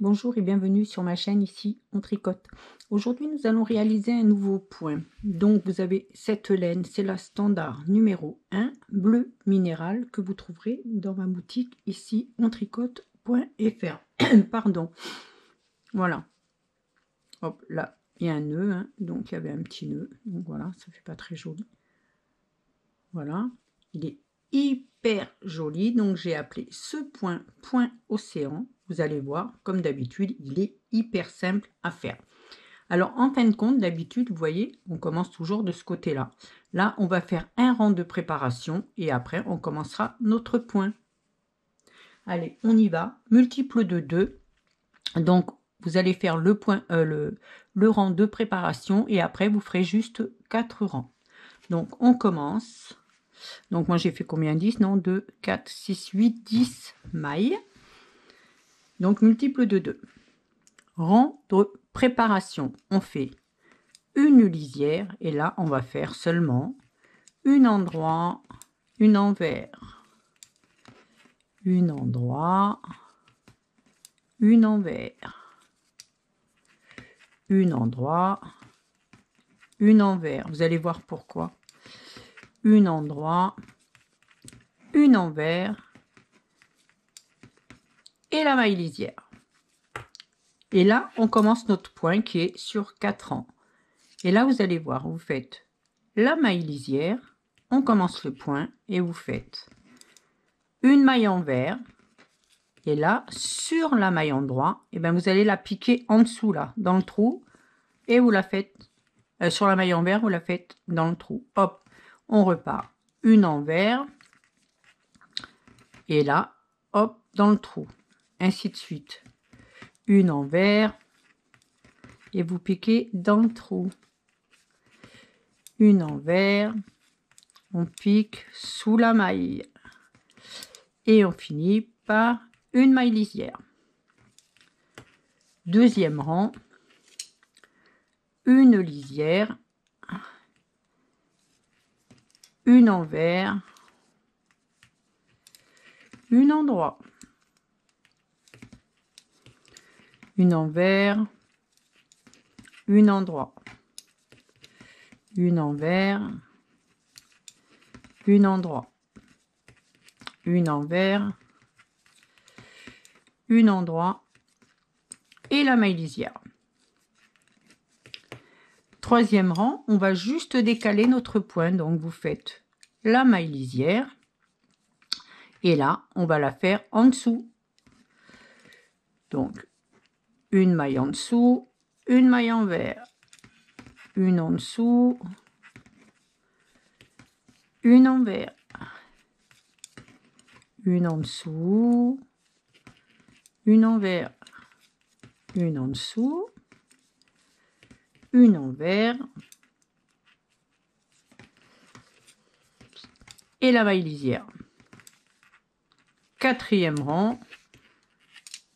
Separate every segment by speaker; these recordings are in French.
Speaker 1: Bonjour et bienvenue sur ma chaîne, ici on tricote. Aujourd'hui nous allons réaliser un nouveau point. Donc vous avez cette laine, c'est la standard numéro 1 bleu minéral que vous trouverez dans ma boutique ici on tricote.fr. Pardon. Voilà. Hop, là il y a un nœud, hein, donc il y avait un petit nœud. Donc voilà, ça fait pas très joli. Voilà, il est hyper joli, donc j'ai appelé ce point point océan. Vous allez voir, comme d'habitude, il est hyper simple à faire. Alors en fin de compte, d'habitude, vous voyez, on commence toujours de ce côté là. Là on va faire un rang de préparation et après on commencera notre point. Allez, on y va, multiple de 2. Donc vous allez faire le point, le rang de préparation et après vous ferez juste 4 rangs. Donc on commence. Donc moi j'ai fait combien? 10, non, 2, 4, 6, 8, 10 mailles. Donc multiple de 2. Rang de préparation, on fait une lisière et là on va faire seulement une endroit, une envers, une endroit, une envers, une endroit, une envers. Vous allez voir pourquoi. Une endroit, une envers et la maille lisière. Et là, on commence notre point qui est sur 4 rangs. Et là, vous allez voir, vous faites la maille lisière, on commence le point et vous faites une maille envers. Et là, sur la maille endroit, et ben vous allez la piquer en dessous, là, dans le trou. Et vous la faites, sur la maille envers, vous la faites dans le trou. Hop, on repart. Une envers. Et là, hop, dans le trou. Ainsi de suite. Une envers. Et vous piquez dans le trou. Une envers. On pique sous la maille. Et on finit par une maille lisière. Deuxième rang. Une lisière, une envers, une endroit, une envers, une endroit, une envers, une endroit, une envers, une endroit et la maille lisière. Troisième rang, on va juste décaler notre point, donc vous faites la maille lisière et là on va la faire en dessous. Donc une maille en dessous, une maille envers, une en dessous, une envers, une en dessous, une envers, une en dessous, une envers et la maille lisière. Quatrième rang,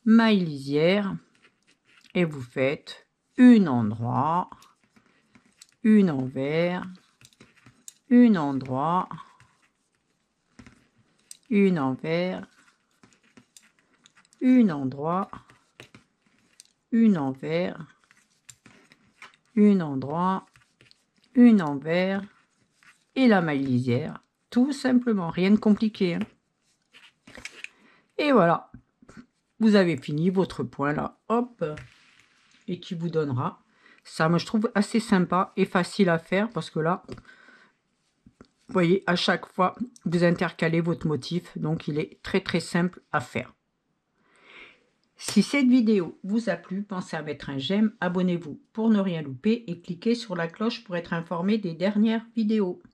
Speaker 1: maille lisière et vous faites une endroit, une envers, une endroit, une envers, une endroit, une envers, une endroit, une envers et la maille lisière, tout simplement, rien de compliqué, hein. Et voilà, vous avez fini votre point là, hop, et qui vous donnera ça. Moi je trouve assez sympa et facile à faire parce que là, vous voyez, à chaque fois vous intercalez votre motif, donc il est très simple à faire. Si cette vidéo vous a plu, pensez à mettre un j'aime, abonnez-vous pour ne rien louper et cliquez sur la cloche pour être informé des dernières vidéos.